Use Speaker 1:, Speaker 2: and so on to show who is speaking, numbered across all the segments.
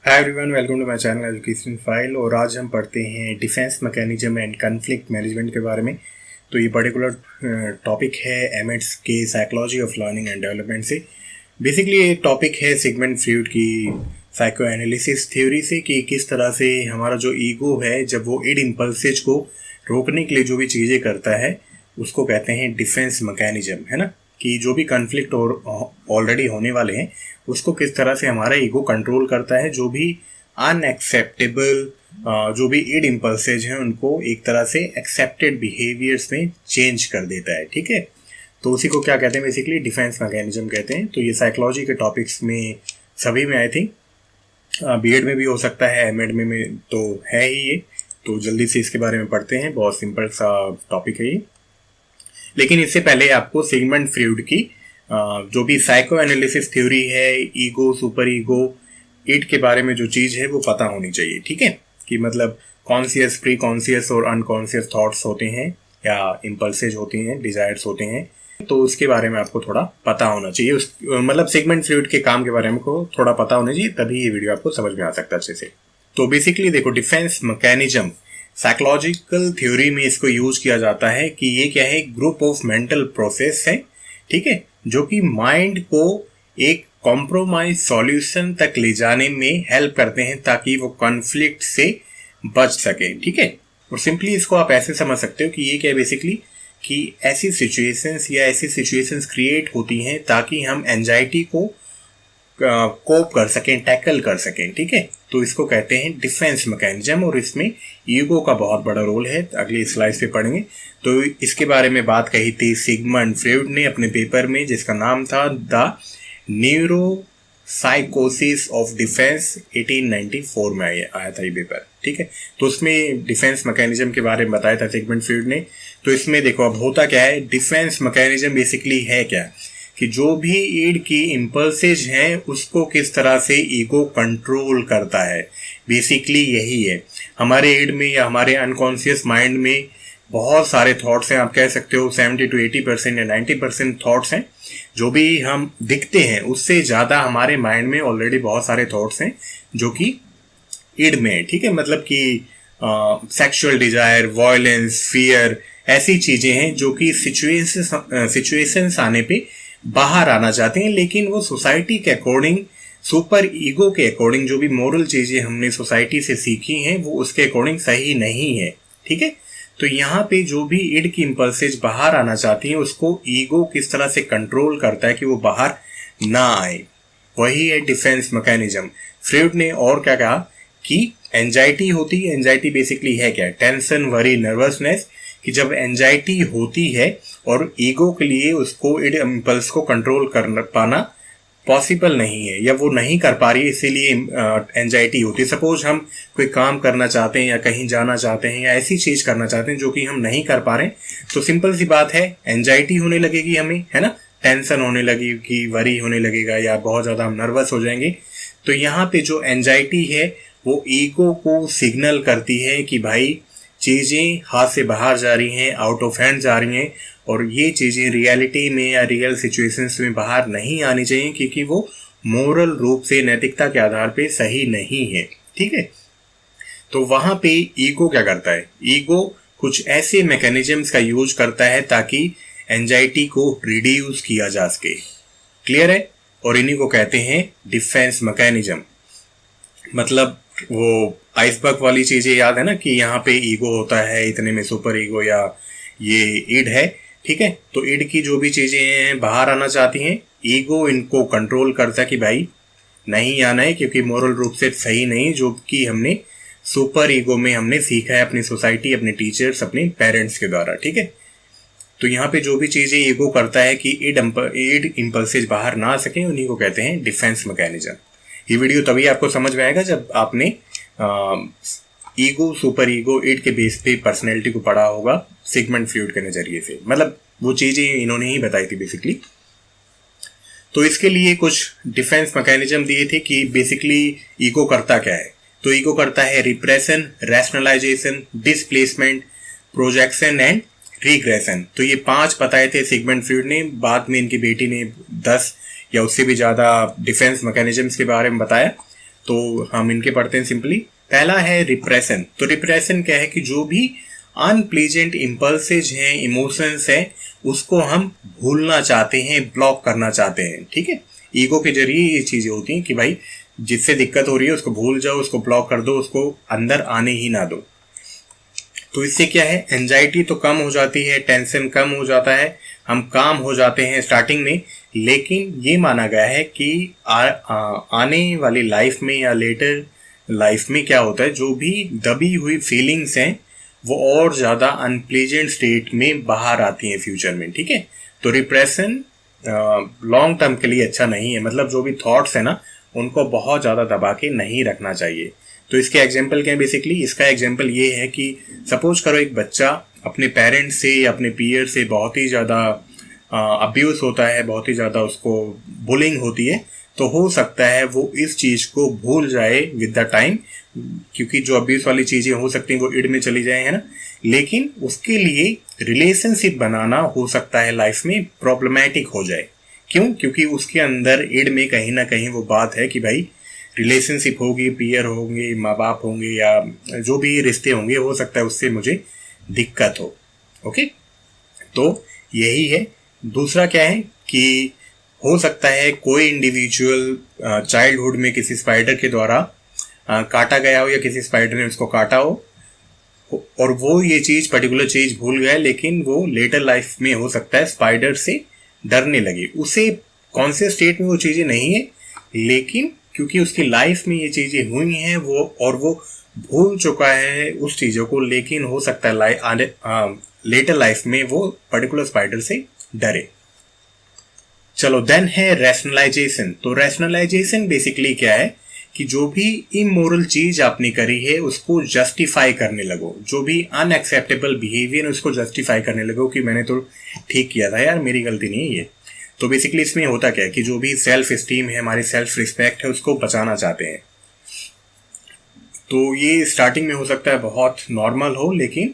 Speaker 1: Hi everyone, welcome to my channel education file. और आज हम पढ़ते हैं defence mechanism and conflict management के बारे में। तो ये पर्टिकुलर टॉपिक है एमिट्स के psychology of learning and development से। बेसिकली ये टॉपिक है सिगमंड फ्रॉइड की साइको एनालिसिस थ्योरी से कि किस तरह से हमारा जो ईगो है, जब वो इड इम्पल्सेज को रोकने के लिए जो भी चीज़ें करता है उसको कहते हैं डिफेंस मैकेनिज्म, है ना। कि जो भी कॉन्फ्लिक्ट और ऑलरेडी होने वाले हैं उसको किस तरह से हमारा ईगो कंट्रोल करता है, जो भी अनएक्सेप्टेबल जो भी इड इम्पल्सेज हैं उनको एक तरह से एक्सेप्टेड बिहेवियर्स में चेंज कर देता है। ठीक है, तो उसी को क्या कहते हैं, बेसिकली डिफेंस मैकेनिज्म कहते हैं। तो ये साइकोलॉजी के टॉपिक्स में सभी में आई थिंक बीएड में भी हो सकता है, एमएड में तो है ही ये। तो जल्दी से इसके बारे में पढ़ते हैं, बहुत सिंपल सा टॉपिक है ये। लेकिन इससे पहले आपको सिगमंड फ्रॉइड की जो भी साइको एनालिसिस थ्योरी है, ईगो, सुपर ईगो, इड के बारे में जो चीज़ है वो पता होनी चाहिए। ठीक है, कि मतलब कॉन्शियस, प्री कॉन्शियस और अनकॉन्शियस थॉट्स होते हैं या इम्पल्सेज होते हैं, डिजायर्स होते हैं। तो उसके बारे में आपको थोड़ा पता होना चाहिए, उस मतलब सिगमंड फ्रॉइड के काम के बारे में को थोड़ा पता होना चाहिए, तभी ये वीडियो आपको समझ में आ सकता है अच्छे से। तो बेसिकली देखो, डिफेंस मैकेनिज्म साइकोलॉजिकल थ्योरी में इसको यूज किया जाता है कि ये क्या है, ग्रुप ऑफ मेंटल प्रोसेस है। ठीक है, जो कि माइंड को एक कॉम्प्रोमाइज सॉल्यूशन तक ले जाने में हेल्प करते हैं ताकि वो कॉन्फ्लिक्ट से बच सके। ठीक है, और सिंपली इसको आप ऐसे समझ सकते हो कि ये क्या है बेसिकली, कि ऐसी सिचुएशंस या ऐसी सिचुएशंस क्रिएट होती हैं ताकि हम एंजाइटी को कोप कर सकें, टैकल कर सकें। ठीक है, तो इसको कहते हैं डिफेंस मैकेनिज्म और इसमें ईगो का बहुत बड़ा रोल है। अगली स्लाइड पे पढ़ेंगे। तो इसके बारे में बात कही थी सिगमंड फ्रॉइड ने अपने पेपर में, जिसका नाम था द न्यूरो साइकोसिस ऑफ डिफेंस। 1894 में आया था ये पेपर। ठीक है, तो उसमें डिफेंस मैकेनिज्म के बारे में बताया था सिगमंड फ्रॉइड ने। तो इसमें देखो अब होता क्या है, डिफेंस मैकेनिज्म बेसिकली है क्या, कि जो भी ईड की इम्पल्सेज हैं उसको किस तरह से ईगो कंट्रोल करता है। बेसिकली यही है, हमारे ईड में या हमारे अनकॉन्शियस माइंड में बहुत सारे थॉट्स हैं। आप कह सकते हो 70 to 80% या 90% थॉट्स हैं। जो भी हम दिखते हैं उससे ज़्यादा हमारे माइंड में ऑलरेडी बहुत सारे थॉट्स हैं जो कि ईड में है। ठीक है, मतलब कि सेक्सुअल डिजायर, वायलेंस, फियर, ऐसी चीज़ें हैं जो कि सिचुएशंस आने पे बाहर आना चाहते हैं, लेकिन वो सोसाइटी के अकॉर्डिंग, सुपर ईगो के अकॉर्डिंग, जो भी मोरल चीजें हमने सोसाइटी से सीखी हैं वो उसके अकॉर्डिंग सही नहीं है। ठीक है, तो यहाँ पे जो भी इड की इम्पल्सेज बाहर आना चाहती हैं उसको ईगो किस तरह से कंट्रोल करता है कि वो बाहर ना आए, वही है डिफेंस मैकेनिज्म। फ्रॉइड ने और क्या कहा कि एंजाइटी होती है, एंजाइटी बेसिकली है क्या, टेंशन, वरी, नर्वसनेस, कि जब एंजाइटी होती है और ईगो के लिए उसको इड इम्पल्स को कंट्रोल कर पाना पॉसिबल नहीं है या वो नहीं कर पा रही है, इसीलिए एंजाइटी होती है। सपोज हम कोई काम करना चाहते हैं या कहीं जाना चाहते हैं या ऐसी चीज करना चाहते हैं जो कि हम नहीं कर पा रहे हैं, तो सिंपल सी बात है, एंजाइटी होने लगेगी हमें, है ना, टेंशन होने लगेगी, वरी होने लगेगा या बहुत ज्यादा हम नर्वस हो जाएंगे। तो यहाँ पे जो एंजाइटी है वो ईगो को सिग्नल करती है कि भाई चीज़ें हाथ से बाहर जा रही हैं, आउट ऑफ हैंड जा रही हैं, और ये चीज़ें रियलिटी में या रियल सिचुएशंस में बाहर नहीं आनी चाहिए क्योंकि वो मोरल रूप से, नैतिकता के आधार पे सही नहीं है। ठीक है, तो वहाँ पे ईगो क्या करता है, ईगो कुछ ऐसे मैकेनिज्म्स का यूज करता है ताकि एंजाइटी को रिड्यूस किया जा सके। क्लियर है, और इन्हीं को कहते हैं डिफेंस मैकेनिज्म। मतलब वो आइसबर्ग वाली चीजें याद है ना, कि यहाँ पे ईगो होता है, इतने में सुपर ईगो या ये ईड है। ठीक है, तो ईड की जो भी चीजें हैं बाहर आना चाहती हैं, ईगो इनको कंट्रोल करता है कि भाई नहीं आना है क्योंकि मोरल रूप से सही नहीं, जो कि हमने सुपर ईगो में हमने सीखा है अपनी सोसाइटी, अपने टीचर्स, अपने पेरेंट्स के द्वारा। ठीक है, तो यहाँ पे जो भी चीजें ईगो करता है कि इड इम्पल्सेज बाहर ना आ सके, उन्हीं को कहते हैं डिफेंस मैकेनिज्म। ये वीडियो तभी आपको समझ में आएगा जब आपने ईगो, सुपर ईगो, इड के बेस पे पर्सनैलिटी को पढ़ा होगा सिगमंड फ्रॉइड के नजरिए से। मतलब वो चीजें इन्होंने ही बताई थी बेसिकली। तो इसके लिए कुछ डिफेंस मैकेनिज्म दिए थे कि बेसिकली ईगो करता क्या है। तो ईगो करता है repression, rationalisation, displacement, projection and regression. तो ये 5 बताए थे सिगमंड फ्रॉइड ने। बाद में इनकी बेटी ने 10 या उससे भी ज़्यादा डिफेंस मैकेनिज्म्स के बारे में बताया। तो हम इनके पढ़ते हैं सिंपली। पहला है रिप्रेशन। तो रिप्रेशन क्या है कि जो भी अनप्लीजेंट इम्पल्सेज हैं, इमोशंस हैं, उसको हम भूलना चाहते हैं, ब्लॉक करना चाहते हैं। ठीक है, ईगो के जरिए ये चीजें होती हैं कि भाई जिससे दिक्कत हो रही है उसको भूल जाओ, उसको ब्लॉक कर दो, उसको अंदर आने ही ना दो। तो इससे क्या है, एंजाइटी तो कम हो जाती है, टेंशन कम हो जाता है, हम काम हो जाते हैं स्टार्टिंग में। लेकिन ये माना गया है कि आने वाली लाइफ में या लेटर लाइफ में क्या होता है, जो भी दबी हुई फीलिंग्स हैं वो और ज़्यादा अनप्लीजेंट स्टेट में बाहर आती हैं फ्यूचर में। ठीक है, तो रिप्रेशन लॉन्ग टर्म के लिए अच्छा नहीं है। मतलब जो भी थॉट्स है ना, उनको बहुत ज़्यादा दबा के नहीं रखना चाहिए। तो इसके एग्जाम्पल क्या है, बेसिकली इसका एग्जाम्पल ये है कि सपोज करो एक बच्चा अपने पेरेंट्स से या अपने पीयर से बहुत ही ज़्यादा अब्यूज़ होता है, बहुत ही ज़्यादा उसको बुलिंग होती है, तो हो सकता है वो इस चीज़ को भूल जाए विद द टाइम, क्योंकि जो अब्यूज़ वाली चीज़ें हो सकती हैं वो इड में चली जाए, है ना। लेकिन उसके लिए रिलेशनशिप बनाना हो सकता है लाइफ में प्रॉब्लमैटिक हो जाए। क्यों? क्योंकि उसके अंदर इड में कहीं ना कहीं वो बात है कि भाई रिलेशनशिप होगी, पीयर होंगे, माँ बाप होंगे, या जो भी रिश्ते होंगे, हो सकता है उससे मुझे दिक्कत हो। ओके, तो यही है। दूसरा क्या है कि हो सकता है कोई इंडिविजुअल चाइल्डहुड में किसी स्पाइडर के द्वारा काटा गया हो, या किसी स्पाइडर ने उसको काटा हो और वो ये चीज़, पर्टिकुलर चीज़ भूल गया, लेकिन वो लेटर लाइफ में हो सकता है स्पाइडर से डरने लगे। उसे कॉन्शियस स्टेट में वो चीज़ें नहीं है, लेकिन क्योंकि उसकी लाइफ में ये चीज़ें हुई हैं वो भूल चुका है उस चीज़ों को, लेकिन हो सकता है लेटर लाइफ में वो पर्टिकुलर स्पाइडर से डरे। चलो, देन है रैशनलाइजेशन। तो रैशनलाइजेशन बेसिकली क्या है कि जो भी इमोरल चीज आपने करी है उसको जस्टिफाई करने लगो, जो भी अनएक्सेप्टेबल बिहेवियर उसको जस्टिफाई करने लगो कि मैंने तो ठीक किया था यार, मेरी गलती नहीं है ये। तो बेसिकली इसमें होता क्या है कि जो भी सेल्फ स्टीम है, हमारी सेल्फ रिस्पेक्ट है, उसको बचाना चाहते हैं। तो ये स्टार्टिंग में हो सकता है बहुत नॉर्मल हो, लेकिन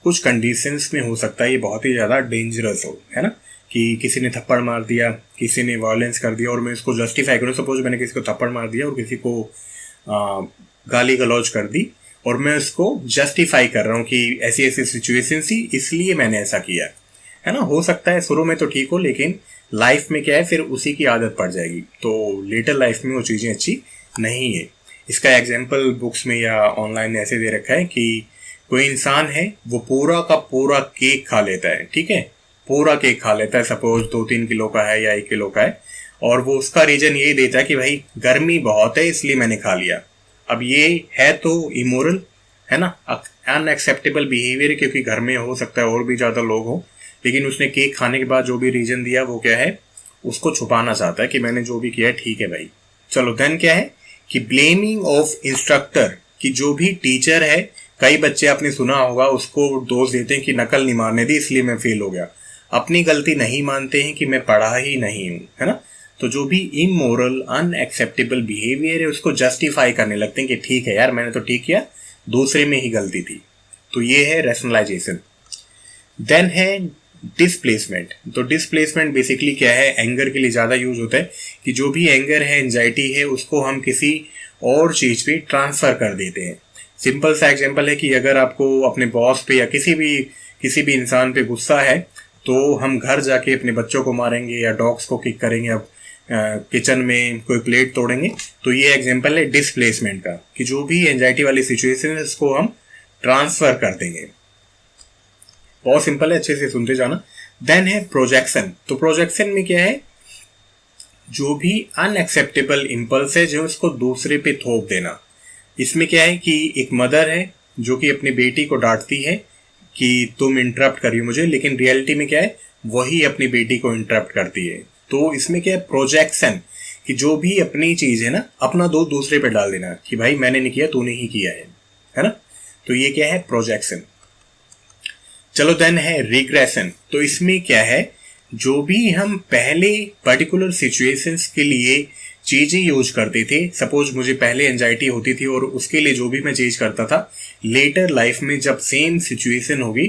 Speaker 1: कुछ कंडीशंस में हो सकता है ये बहुत ही ज़्यादा डेंजरस हो, है ना। कि किसी ने थप्पड़ मार दिया, किसी ने वायलेंस कर दिया और मैं इसको जस्टिफाई करूँ। सपोज मैंने किसी को थप्पड़ मार दिया और किसी को गाली गलौज कर दी और मैं उसको जस्टिफाई कर रहा हूँ कि ऐसी ऐसी सिचुएशन थी इसलिए मैंने ऐसा किया, है ना। हो सकता है शुरू में तो ठीक हो, लेकिन लाइफ में क्या है, फिर उसी की आदत पड़ जाएगी, तो लेटर लाइफ में वो चीज़ें अच्छी नहीं है। इसका एग्जाम्पल बुक्स में या ऑनलाइन ऐसे दे रखा है कि कोई इंसान है, वो पूरा का पूरा केक खा लेता है। ठीक है, पूरा केक खा लेता है, सपोज 2-3 किलो का है या 1 किलो का है, और वो उसका रीजन ये देता है कि भाई गर्मी बहुत है इसलिए मैंने खा लिया। अब ये है तो इमोरल, है ना, अनएक्सेप्टेबल बिहेवियर है, क्योंकि घर में हो सकता है और भी ज़्यादा लोग हो, लेकिन उसने केक खाने के बाद जो भी रीजन दिया वो क्या है, उसको छुपाना चाहता है कि मैंने जो भी किया है ठीक है भाई। चलो, देन क्या है कि ब्लेमिंग ऑफ इंस्ट्रक्टर, कि जो भी टीचर है, कई बच्चे आपने सुना होगा उसको दोष देते हैं कि नकल नहीं मारने दी इसलिए मैं फेल हो गया, अपनी गलती नहीं मानते हैं कि मैं पढ़ा ही नहीं हूँ, है ना। तो जो भी इमोरल अनएक्सेप्टेबल बिहेवियर है उसको जस्टिफाई करने लगते हैं कि ठीक है यार मैंने तो ठीक किया, दूसरे में ही गलती थी। तो ये है रैशनलाइजेशन। देन है डिस्प्लेसमेंट। तो डिस्प्लेसमेंट बेसिकली क्या है, एंगर के लिए ज़्यादा यूज होता है कि जो भी एंगर है, एंजाइटी है, उसको हम किसी और चीज़ पे ट्रांसफ़र कर देते हैं। सिंपल सा एग्जांपल है कि अगर आपको अपने बॉस पे या किसी भी इंसान पे गुस्सा है, तो हम घर जाके अपने बच्चों को मारेंगे या डॉग्स को किक करेंगे, अब किचन में कोई प्लेट तोड़ेंगे। तो ये एग्जांपल है डिस्प्लेसमेंट का, कि जो भी एंजाइटी वाली सिचुएशन है उसको हम ट्रांसफ़र कर देंगे। बहुत सिंपल है, अच्छे से सुनते जाना। देन है प्रोजेक्शन। तो प्रोजेक्शन में क्या है, जो भी अनएक्सेप्टेबल इम्पल्स है जो उसको दूसरे पे थोप देना। इसमें क्या है कि एक मदर है जो कि अपनी बेटी को डांटती है कि तुम इंटरप्ट करिए मुझे, लेकिन रियलिटी में क्या है, वही अपनी बेटी को इंटरप्ट करती है। तो इसमें क्या है, प्रोजेक्शन, कि जो भी अपनी चीज़ है ना, अपना दोष दूसरे पे डाल देना कि भाई मैंने नहीं किया, तूने ही किया है ना। तो ये क्या है, प्रोजेक्शन। चलो, देन है रिग्रेशन। तो इसमें क्या है, जो भी हम पहले पर्टिकुलर सिचुएशंस के लिए चीज़ें यूज करते थे, सपोज मुझे पहले एंजाइटी होती थी और उसके लिए जो भी मैं चीज़ करता था, लेटर लाइफ में जब सेम सिचुएशन होगी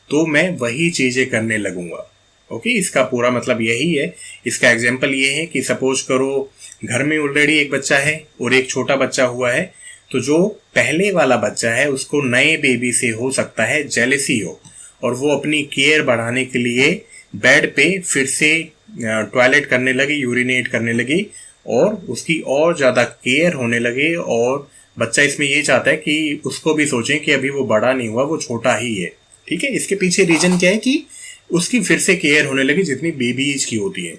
Speaker 1: तो मैं वही चीज़ें करने लगूंगा। ओके, इसका पूरा मतलब यही है। इसका एग्जांपल ये है कि सपोज करो घर में ऑलरेडी एक बच्चा है और एक छोटा बच्चा हुआ है, तो जो पहले वाला बच्चा है उसको नए बेबी से हो सकता है जेलसी हो, और वो अपनी केयर बढ़ाने के लिए बेड पे फिर से टॉयलेट करने लगे, यूरिनेट करने लगी, और उसकी और ज़्यादा केयर होने लगे। और बच्चा इसमें ये चाहता है कि उसको भी सोचें कि अभी वो बड़ा नहीं हुआ, वो छोटा ही है। ठीक है, इसके पीछे रीजन क्या है कि उसकी फिर से केयर होने लगी जितनी बेबी एज की होती है।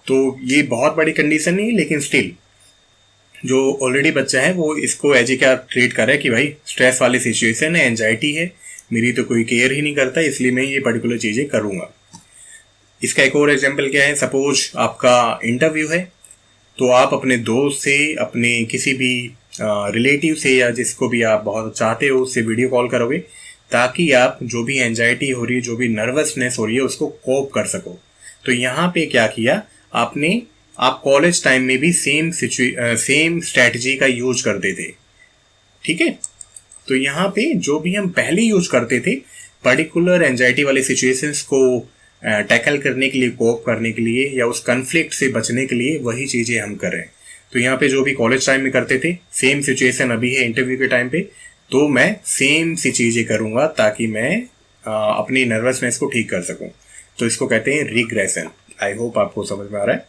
Speaker 1: तो ये बहुत बड़ी कंडीशन नहीं है, लेकिन स्टिल जो ऑलरेडी बच्चा है वो इसको एज ए क्या ट्रीट कर रहा है कि भाई स्ट्रेस वाली सिचुएशन है, एंजाइटी है, मेरी तो कोई केयर ही नहीं करता, इसलिए मैं ये पर्टिकुलर चीज़ें करूँगा। इसका एक और एग्जाम्पल क्या है, सपोज आपका इंटरव्यू है, तो आप अपने दोस्त से, अपने किसी भी रिलेटिव से, या जिसको भी आप बहुत चाहते हो उससे वीडियो कॉल करोगे, ताकि आप जो भी एंजाइटी हो रही है, जो भी नर्वसनेस हो रही है, उसको कोप कर सको। तो यहाँ पे क्या किया आपने, आप कॉलेज टाइम में भी सेम स्ट्रैटेजी का यूज करते थे। ठीक है, तो यहाँ पे जो भी हम पहले यूज करते थे पर्टिकुलर एंजाइटी वाली सिचुएशंस को टैकल करने के लिए, कोप करने के लिए, या उस कन्फ्लिक्ट से बचने के लिए, वही चीज़ें हम कर रहे हैं। तो यहाँ पे जो भी कॉलेज टाइम में करते थे, सेम सिचुएशन अभी है इंटरव्यू के टाइम पे, तो मैं सेम सी चीज़ें करूँगा ताकि मैं अपनी नर्वसनेस को ठीक कर सकूँ। तो इसको कहते हैं रिग्रेशन। आई होप आपको समझ में आ रहा है।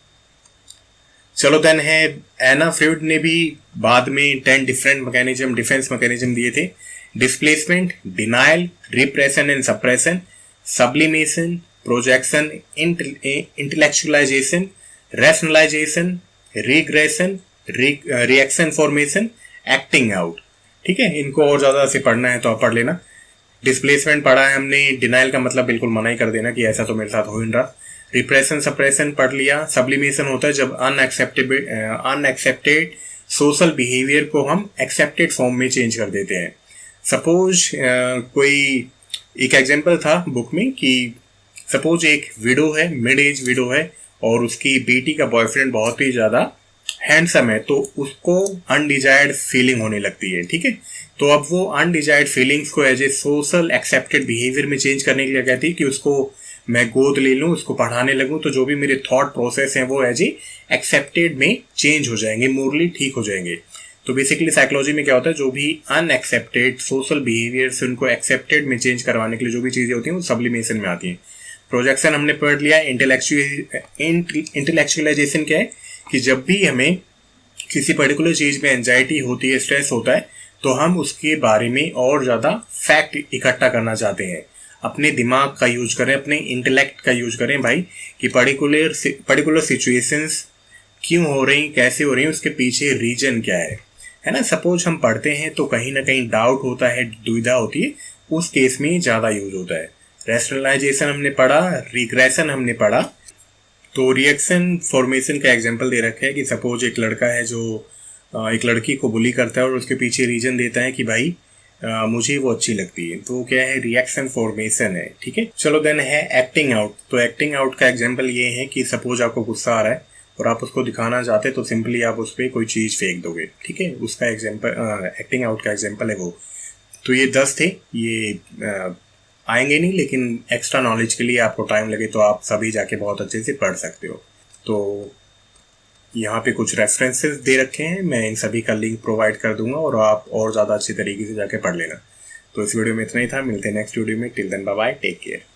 Speaker 1: चलो देन है, एना फ्रॉइड ने भी बाद में 10 डिफरेंट मैकेनिज्म, डिफेंस मैकेनिज्म दिए थे। Displacement, denial, repression and suppression, sublimation, projection, intellectualisation, rationalisation, regression, reaction formation, acting out. ठीक है, इनको और ज़्यादा से पढ़ना है तो आप पढ़ लेना। डिस्प्लेसमेंट पढ़ा है हमने, डिनाइल का मतलब बिल्कुल मना ही कर देना कि ऐसा तो मेरे साथ हो ही नहीं रहा। रिप्रेशन सप्रेशन पढ़ लिया। सब्लिमेशन होता है जब अनएक्सेप्टेड सोशल बिहेवियर को हम एक्सेप्टेड फॉर्म में चेंज कर देते हैं। सपोज कोई एक एग्जांपल था बुक में कि सपोज एक विडो है, मिड एज विडो है, और उसकी बेटी का बॉयफ्रेंड बहुत ही ज़्यादा हैंडसम है, तो उसको अनडिजायर्ड फीलिंग होने लगती है। ठीक है, तो अब वो अनडिजायर्ड फीलिंग्स को as a social accepted behaviour में चेंज करने के लिए कहती है कि उसको मैं गोद ले लूँ, उसको पढ़ाने लगूँ, तो जो भी मेरे थॉट प्रोसेस हैं वो एज ए एक्सेप्टेड में चेंज हो जाएंगे, मोरली ठीक हो जाएंगे। तो बेसिकली साइकोलॉजी में क्या होता है, जो भी अनएक्सेप्टेड सोशल बिहेवियर से उनको एक्सेप्टेड में चेंज करवाने के लिए जो भी चीज़ें होती हैं वो सब्लिमेशन में आती हैं। प्रोजेक्शन हमने पढ़ लिया। इंटेलेक्चुअलाइजेशन क्या है कि जब भी हमें किसी पर्टिकुलर चीज़ में एंजाइटी होती है, स्ट्रेस होता है, तो हम उसके बारे में और ज़्यादा फैक्ट इकट्ठा करना चाहते हैं, अपने दिमाग का यूज करें, अपने इंटेलेक्ट का यूज करें भाई, कि पर्टिकुलर सिचुएशंस क्यों हो रही, कैसे हो रही, उसके पीछे रीजन क्या है ना। सपोज हम पढ़ते हैं तो कहीं ना कहीं डाउट होता है, दुविधा होती है, उस केस में ज़्यादा यूज होता है। रैशनलाइजेशन हमने पढ़ा, रिग्रेशन हमने पढ़ा। तो रिएक्शन फॉर्मेशन का एग्जांपल दे रखा है कि सपोज एक लड़का है जो एक लड़की को बुली करता है और उसके पीछे रीजन देता है कि भाई मुझे वो अच्छी लगती है, तो क्या है, रिएक्शन फॉर्मेशन है। ठीक है, चलो देन है एक्टिंग आउट। तो एक्टिंग आउट का एग्जांपल ये है कि सपोज आपको गुस्सा आ रहा है और आप उसको दिखाना चाहते तो सिंपली आप उस पर कोई चीज़ फेंक दोगे। ठीक है, उसका एग्जांपल एक्टिंग आउट का एग्जांपल है वो। तो ये 10 थे, ये आएंगे नहीं, लेकिन एक्स्ट्रा नॉलेज के लिए आपको टाइम लगे तो आप सभी जाके बहुत अच्छे से पढ़ सकते हो। तो यहाँ पे कुछ रेफरेंसेस दे रखे हैं, मैं इन सभी का लिंक प्रोवाइड कर दूंगा और आप और ज़्यादा अच्छी तरीके से जाके पढ़ लेना। तो इस वीडियो में इतना ही था, मिलते हैं नेक्स्ट वीडियो में। Till then bye bye, take care.